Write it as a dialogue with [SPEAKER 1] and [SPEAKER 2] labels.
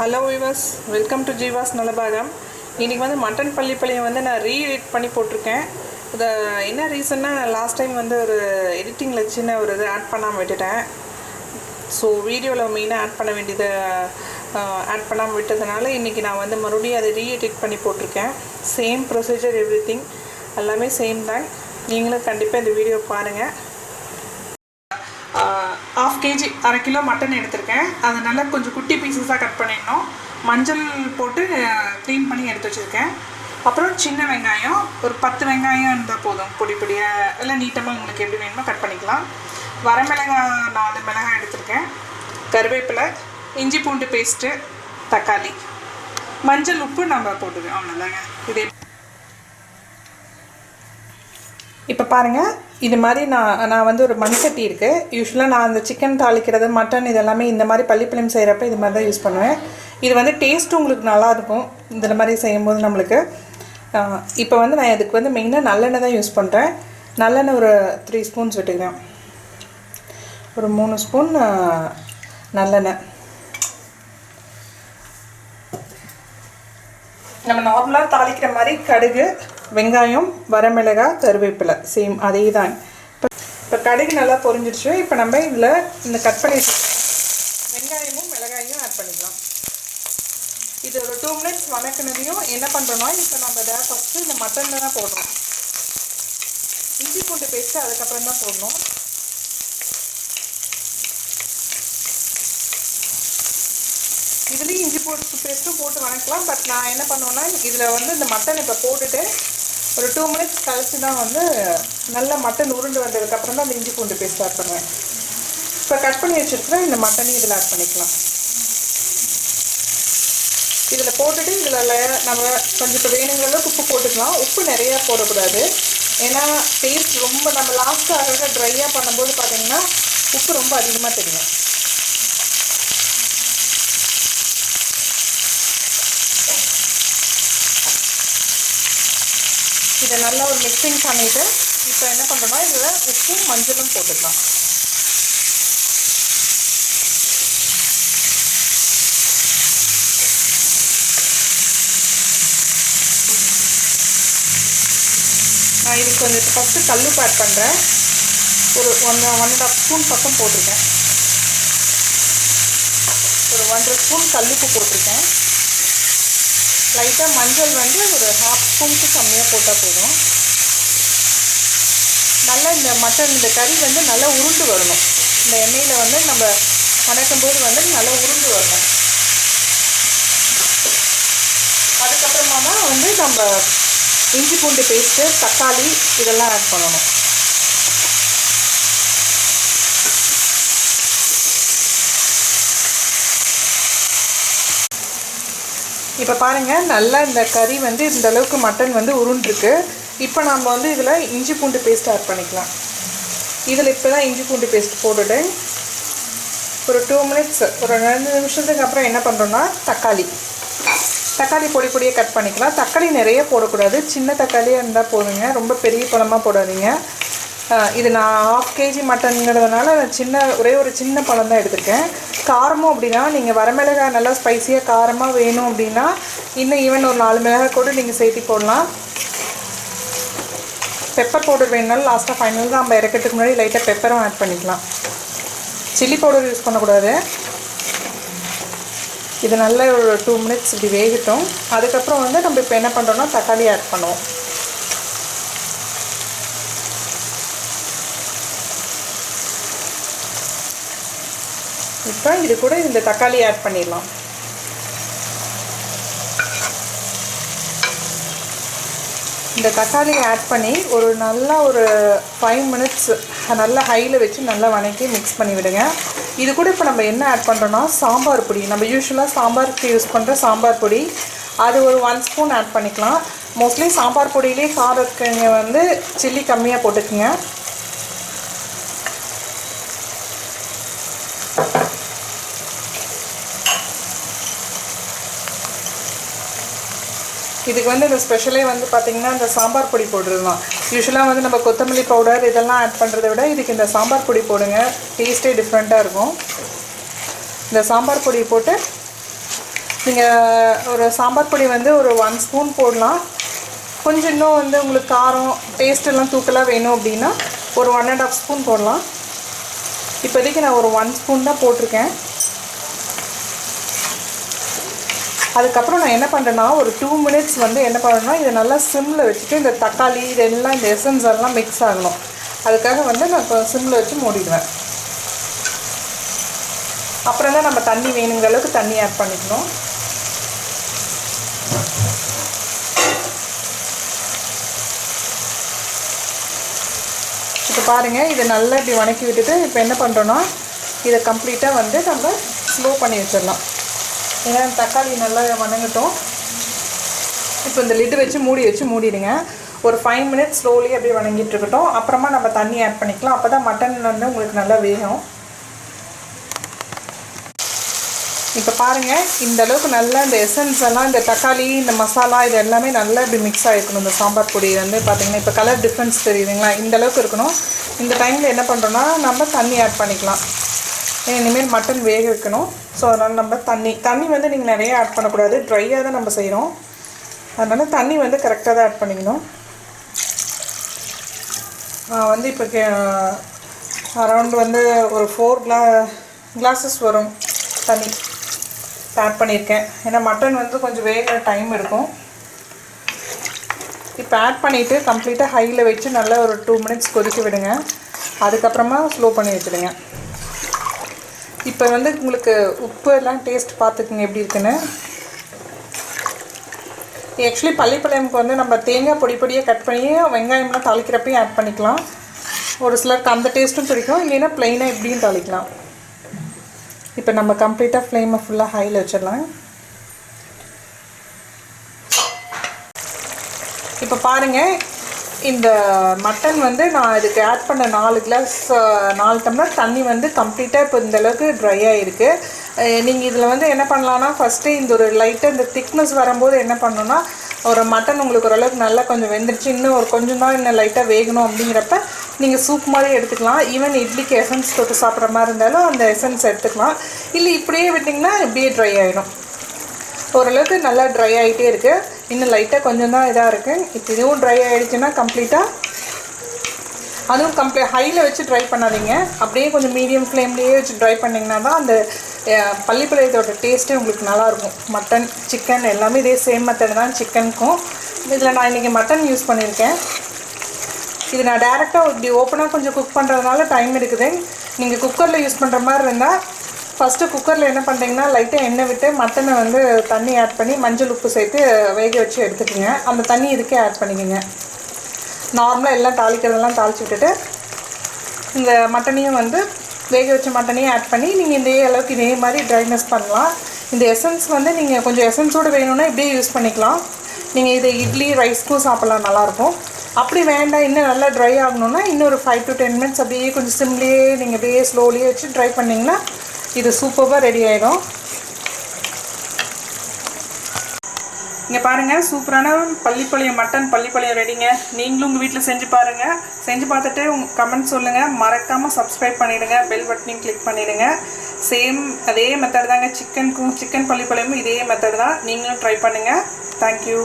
[SPEAKER 1] Hello viewers, welcome to Jeevas Nalabagam. இன்னைக்கு வந்து mutton Pallipalayam வந்து நான் ரீஎடிட் பண்ணி போட்டுருக்கேன். இது என்ன ரீசன்னா லாஸ்ட் டைம் வந்து ஒரு எடிட்டிங்ல சின்ன ஒரு இது ஆட் பண்ணாம விட்டுட்டேன். ஸோ வீடியோவில் மெயினாக ஆட் பண்ண வேண்டியது ஆட் பண்ணாமல் விட்டதுனால இன்றைக்கி நான் வந்து மறுபடியும் அதை ரீஎடிட் பண்ணி போட்டிருக்கேன். சேம் ப்ரொசீஜர் எவ்ரிதிங் எல்லாமே சேம் தான். நீங்களும் கண்டிப்பாக இந்த வீடியோ பாருங்கள். 1/2 kg 1/2 கிலோ மட்டன் எடுத்திருக்கேன். அதை நல்லா கொஞ்சம் குட்டி பீசஸாக கட் பண்ணிடணும். மஞ்சள் போட்டு க்ளீன் பண்ணி எடுத்து வச்சுருக்கேன். அப்புறம் சின்ன வெங்காயம் ஒரு 10 வெங்காயம் இருந்தால் போதும். பொடி பொடியாக இல்லை நீட்டமாக உங்களுக்கு எப்படி வேணுமோ கட் பண்ணிக்கலாம். வரமிளகாய் 4 மிளகாய் எடுத்திருக்கேன். கருவேப்பிலை, இஞ்சி பூண்டு பேஸ்ட்டு, தக்காளி, மஞ்சள் உப்பு நம்ம போட்டுக்கோம். அவ்வளோதாங்க. இதே இப்போ பாருங்கள், இது மாதிரி நான் வந்து ஒரு மண் சட்டி இருக்குது. யூஸ்வலாக நான் அந்த சிக்கன் தாளிக்கிறது மட்டன் இதெல்லாமே இந்த மாதிரி பள்ளிப்பாளையம் செய்கிறப்ப இது மாதிரி தான் யூஸ் பண்ணுவேன். இது வந்து டேஸ்ட்டும் உங்களுக்கு நல்லாயிருக்கும் இந்த மாதிரி செய்யும்போது நம்மளுக்கு. இப்போ வந்து நான் இதுக்கு வந்து மெயினாக நல்லெண்ணெய் தான் யூஸ் பண்ணுறேன். நல்லெண்ணெய் ஒரு 3 ஸ்பூன்ஸ் விட்டுக்கிறேன். ஒரு 3 ஸ்பூன் நல்லெண்ணெய். நம்ம நார்மலாக தாளிக்கிற மாதிரி கடுகு, வெங்காயம், வரமிளகாய், கருவேப்பிலை சேம் அதே தான். இப்போ கடுகு நல்லா பொரிஞ்சிடுச்சு. இப்போ நம்ம இதில் இந்த கட் பண்ணி வெங்காயமும் மிளகாயும் ஆட் பண்ணிக்கலாம். இது ஒரு 2 மினிட்ஸ் வணக்கினதையும் என்ன பண்ணுறோன்னா, இப்போ நம்ம இதை ஃபஸ்ட்டு இந்த மட்டனில் தான் போடுறோம். இஞ்சி பூண்டு பேஸ்ட்டு அதுக்கப்புறம் தான் போடணும். இதுலேயும் இஞ்சி பூண்டு பேஸ்ட்டும் போட்டு வணக்கலாம். பட் நான் என்ன பண்ணுவேன்னா, இதில் வந்து இந்த மட்டன் இப்போ போட்டுட்டு ஒரு 2 மினிட்ஸ் கழிச்சு தான் வந்து நல்லா மட்டன் உருண்டு வந்ததுக்கப்புறம் தான் அந்த இஞ்சி பூண்டு பேஸ்ட் ஆட் பண்ணுவேன். இப்போ கட் பண்ணி வச்சுருக்கிற இந்த மட்டனையும் இதில் ஆட் பண்ணிக்கலாம். இதில் போட்டுட்டு இதில் நம்ம கொஞ்சம் இப்போ வேணுங்கிற அளவுக்கு உப்பு போட்டுக்கலாம். உப்பு நிறையா போடக்கூடாது. ஏன்னா டேஸ்ட் ரொம்ப நம்ம லாஸ்ட்டாக ட்ரையாக பண்ணும்போது பார்த்திங்கன்னா உப்பு ரொம்ப அதிகமாக தெரியும். இதை நல்லா ஒரு மிக்சிங் பண்ணிவிட்டு இப்போ என்ன பண்ணுறோன்னா இதில் உப்பும் மஞ்சளும் போட்டுக்கலாம். நான் இதுக்கு கொஞ்சம் ஃபஸ்ட்டு கல்லுப்பு ஆட் பண்ணுறேன். ஒரு 1.5 ஸ்பூன் பக்கம் போட்டிருக்கேன். ஒரு 1.5 ஸ்பூன் கல்லுப்பு போட்டிருக்கேன். லைட்டாக மஞ்சள் வந்து ஒரு 1/2 ஸ்பூனுக்கு கம்மியாக போட்டால் போதும். நல்லா இந்த மட்டன் இந்த கறி வந்து நல்லா உருண்டு வரணும். இந்த எண்ணெயில் வந்து நம்ம வணக்கும் போது வந்து நல்லா உருண்டு வரணும். அதுக்கப்புறமா தான் வந்து நம்ம இஞ்சி பூண்டு பேஸ்ட்டு, தக்காளி இதெல்லாம் ஆட் பண்ணணும். இப்போ பாருங்கள், நல்லா இந்த கறி வந்து இந்த அளவுக்கு மட்டன் வந்து உருண்டுருக்கு. இப்போ நம்ம வந்து இதில் இஞ்சி பூண்டு பேஸ்ட் ஆட் பண்ணிக்கலாம். இதில் இப்போ தான் இஞ்சி பூண்டு பேஸ்ட் போட்டுட்டு ஒரு 2 மினிட்ஸ் ஒரு 2 நிமிஷத்துக்கு அப்புறம் என்ன பண்ணுறோன்னா தக்காளி பொடி பொடியாக கட் பண்ணிக்கலாம். தக்காளி நிறைய போடக்கூடாது. சின்ன தக்காளியாக இருந்தால் போதுங்க. ரொம்ப பெரிய பழமாக போடாதீங்க. இது நான் 1/2 kg மட்டன்ங்கிறதுனால ஒரே ஒரு சின்ன பழம் தான் எடுத்துருக்கேன். காரமும் அப்படின்னா நீங்கள் வரமிளகாய் நல்லா ஸ்பைஸியாக காரமாக வேணும் அப்படின்னா இன்னும் ஈவன் ஒரு 4 மிளகாய் கூட நீங்கள் சேர்த்து போடலாம். பெப்பர் பவுடர் வேணுனாலும் லாஸ்ட்டாக ஃபைனல் தான் நம்ம இறக்கிறதுக்கு முன்னாடி லைட்டாக பெப்பரும் ஆட் பண்ணிக்கலாம். சில்லி பவுடர் யூஸ் பண்ணக்கூடாது. இது நல்லா ஒரு 2 மினிட்ஸ் இப்படி வேகட்டும். அதுக்கப்புறம் வந்து நம்ம இப்போ என்ன பண்ணுறோன்னா தக்காளி ஆட் பண்ணுவோம். இப்போ இது கூட இந்த தக்காளி ஆட் பண்ணிடலாம். இந்த தக்காளியை ஆட் பண்ணி ஒரு 5 மினிட்ஸ் நல்லா ஹையில் வச்சு நல்லா வணக்கி மிக்ஸ் பண்ணி விடுங்க. இது கூட இப்போ நம்ம என்ன ஆட் பண்ணுறோன்னா சாம்பார் பொடி. நம்ம யூஸ்வலாக சாம்பாருக்கு யூஸ் பண்ணுற சாம்பார் பொடி அது ஒரு 1 ஸ்பூன் ஆட் பண்ணிக்கலாம். மோஸ்ட்லி சாம்பார் பொடியிலே காரத்துக்கு வந்து சில்லி கம்மியாக போட்டுக்குங்க. இதுக்கு வந்து இந்த ஸ்பெஷலே வந்து பார்த்திங்கன்னா இந்த சாம்பார் பொடி போடுறதுலாம். யூஸ்வலாக வந்து நம்ம கொத்தமல்லி பவுடர் இதெல்லாம் ஆட் பண்ணுறதை விட இதுக்கு இந்த சாம்பார் பொடி போடுங்க. டேஸ்ட்டே டிஃப்ரெண்ட்டாக இருக்கும். இந்த சாம்பார் பொடி போட்டு நீங்கள் ஒரு சாம்பார் பொடி வந்து ஒரு 1 ஸ்பூன் போடலாம். கொஞ்சம் இன்னும் வந்து உங்களுக்கு காரம் டேஸ்ட்டெல்லாம் தூக்கலாக வேணும் அப்படின்னா ஒரு 1.5 ஸ்பூன் போடலாம். இப்போதைக்கு நான் ஒரு 1 ஸ்பூன் தான் போட்டிருக்கேன். அதுக்கப்புறம் நான் என்ன பண்ணுறேன்னா ஒரு 2 மினிட்ஸ் வந்து என்ன பண்ணுறேன்னா இதை நல்லா சிம்மில் வச்சுட்டு இந்த தக்காளி இதெல்லாம் இந்த எசன்ஸ் எல்லாம் மிக்ஸ் ஆகணும். அதுக்காக வந்து நான் இப்போ சிம்மில் வச்சு மூடிடுவேன். அப்புறம் தான் நம்ம தண்ணி வேணுங்கிற அளவுக்கு தண்ணி ஆட் பண்ணிக்கணும். இப்போ பாருங்கள், இதை நல்லா இப்படி வணக்கி விட்டுட்டு இப்போ என்ன பண்ணுறோன்னா இதை கம்ப்ளீட்டாக வந்து நம்ம ஸ்லோ பண்ணி வச்சிடலாம். ஏன்னா தக்காளி நல்லா வணங்கட்டும். இப்போ இந்த லிட்டு வச்சு மூடிடுங்க. ஒரு 5 மினிட்ஸ் ஸ்லோலி அப்படியே வணங்கிட்டு இருக்கட்டும். அப்புறமா நம்ம தண்ணி ஆட் பண்ணிக்கலாம். அப்போ தான் மட்டன் வந்து உங்களுக்கு நல்லா வேகும். இப்போ பாருங்கள், இந்த அளவுக்கு நல்லா இந்த எசன்ஸ் எல்லாம் இந்த தக்காளி இந்த மசாலா இது எல்லாமே நல்லா இப்படி மிக்ஸ் ஆகிருக்கணும். இந்த சாம்பார் பொடி வந்து பார்த்திங்கன்னா இப்போ கலர் டிஃப்ரென்ஸ் தெரியுதுங்களா, இந்த அளவுக்கு இருக்கணும். இந்த டைமில் என்ன பண்ணுறோன்னா நம்ம தண்ணி ஆட் பண்ணிக்கலாம். இனிமேல் மட்டன் வேக வைக்கணும். ஸோ அதனால் நம்ம தண்ணி வந்து நீங்கள் நிறைய ஆட் பண்ணக்கூடாது, ட்ரையாக தான் நம்ம செய்கிறோம். அதனால் தண்ணி வந்து கரெக்டாக தான் ஆட் பண்ணிக்கணும். வந்து இப்போ அரௌண்ட் வந்து ஒரு 4 கிளாஸஸ் வரும் தண்ணி ஆட் பண்ணியிருக்கேன். ஏன்னா மட்டன் வந்து கொஞ்சம் வேக டைம் இருக்கும். இப்போ ஆட் பண்ணிவிட்டு கம்ப்ளீட்டாக ஹையில் வச்சு நல்லா ஒரு 2 மினிட்ஸ் கொதிக்க விடுங்க. அதுக்கப்புறமா ஸ்லோ பண்ணி வச்சுடுங்க. இப்போ வந்து உங்களுக்கு உப்பு எல்லாம் டேஸ்ட் பார்த்துக்குங்க எப்படி இருக்குன்னு. ஆக்சுவலி பள்ளிப்பாளையமுக்கு வந்து நம்ம தேங்காய் பொடியாக கட் பண்ணி வெங்காயம்லாம் தாளிக்கிறப்பையும் ஆட் பண்ணிக்கலாம். ஒரு சிலருக்கு அந்த டேஸ்ட்டும் பிடிக்கும், இல்லைன்னா ப்ளைனாக இப்படியும் தாளிக்கலாம். இப்போ நம்ம கம்ப்ளீட்டாக ஃப்ளேமை ஃபுல்லாக ஹையில் வச்சிடலாம். இப்போ பாருங்கள், இந்த மட்டன் வந்து நான் இதுக்கு ஆட் பண்ண 4 டம்ளர் தண்ணி வந்து கம்ப்ளீட்டாக இப்போ இந்தளவுக்கு ட்ரை ஆகிருக்கு. நீங்கள் இதில் வந்து என்ன பண்ணலான்னா ஃபஸ்ட்டு இந்த ஒரு லைட்டாக இந்த திக்னஸ் வரும்போது என்ன பண்ணணுன்னா ஒரு மட்டன் உங்களுக்கு ஓரளவுக்கு நல்லா கொஞ்சம் வெந்துருச்சு, இன்னும் ஒரு கொஞ்சம் தான் இன்னும் லைட்டாக வேகணும் அப்படிங்கிறப்ப நீங்கள் சூப் மாதிரி எடுத்துக்கலாம். ஈவன் இட்லிக்கு எசன்ஸ் தொட்டு சாப்பிட்ற மாதிரி இருந்தாலும் அந்த எசன்ஸ் எடுத்துக்கலாம். இல்லை இப்படியே விட்டிங்கன்னா இப்படியே ட்ரை ஆகிடும். ஓரளவுக்கு நல்லா ட்ரை ஆகிட்டே இருக்குது. இன்னும் லைட்டாக கொஞ்சம் தான் இதாக இருக்குது. இப்போ இதுவும் ட்ரை ஆகிடுச்சுன்னா கம்ப்ளீட்டாக அதுவும் ஹையில் வச்சு ட்ரை பண்ணாதீங்க. அப்படியே கொஞ்சம் மீடியம் ஃப்ளேம்லேயே வச்சு ட்ரை பண்ணிங்கன்னா தான் அந்த பள்ளிப்பாளையத்தோட டேஸ்ட்டே உங்களுக்கு நல்லாயிருக்கும். மட்டன் சிக்கன் எல்லாமே இதே சேம் மெத்தட் தான் சிக்கனுக்கும். இதில் நான் இன்றைக்கி மட்டன் யூஸ் பண்ணியிருக்கேன். இது நான் டேரெக்டாக இப்படி ஓப்பனாக கொஞ்சம் குக் பண்ணுறதுனால டைம் இருக்குது. நீங்கள் குக்கரில் யூஸ் பண்ணுற மாதிரி இருந்தால் ஃபஸ்ட்டு குக்கரில் என்ன பண்ணுறீங்கன்னா லைட்டாக எண்ணெய் விட்டு மட்டனை வந்து தண்ணி ஆட் பண்ணி மஞ்சள் உப்பு சேர்த்து வேக வச்சு எடுத்துக்கோங்க. அந்த தண்ணி இதுக்கே ஆட் பண்ணிக்கோங்க. நார்மலாக எல்லாம் தாளிக்கிறதெல்லாம் தாளித்து விட்டுட்டு இந்த மட்டனையும் வந்து வேக வச்ச மட்டனையும் ஆட் பண்ணி நீங்கள் இதே அளவுக்கு இதே மாதிரி ட்ரைனஸ் பண்ணலாம். இந்த எசன்ஸ் வந்து நீங்கள் கொஞ்சம் எசன்ஸோடு வேணும்னா இப்படியே யூஸ் பண்ணிக்கலாம். நீங்கள் இதை இட்லி ரைஸ்க்கும் சாப்பிட்லாம், நல்லாயிருக்கும். அப்படி வேண்டாம் இன்னும் நல்லா ட்ரை ஆகணுன்னா இன்னொரு 5 to 10 மினிட்ஸ் அப்படியே கொஞ்சம் சிம்லேயே நீங்கள் அப்படியே ஸ்லோலியே வச்சு ட்ரை பண்ணிங்கன்னா இது சூப்பராக ரெடி ஆகிடும். இங்கே பாருங்கள், சூப்பரான மட்டன் பள்ளிப்பாளையம் ரெடிங்க. நீங்களும் உங்கள் வீட்டில் செஞ்சு பாருங்கள். செஞ்சு பார்த்துட்டு உங்கள் கமெண்ட் சொல்லுங்கள். மறக்காமல் சப்ஸ்கிரைப் பண்ணிவிடுங்க, பெல் பட்டனையும் கிளிக் பண்ணிவிடுங்க. சேம் அதே மெத்தட் தாங்க சிக்கன் பள்ளிப்பாளையமும் இதே மெத்தட் தான். நீங்களும் ட்ரை பண்ணுங்கள். தேங்க்யூ.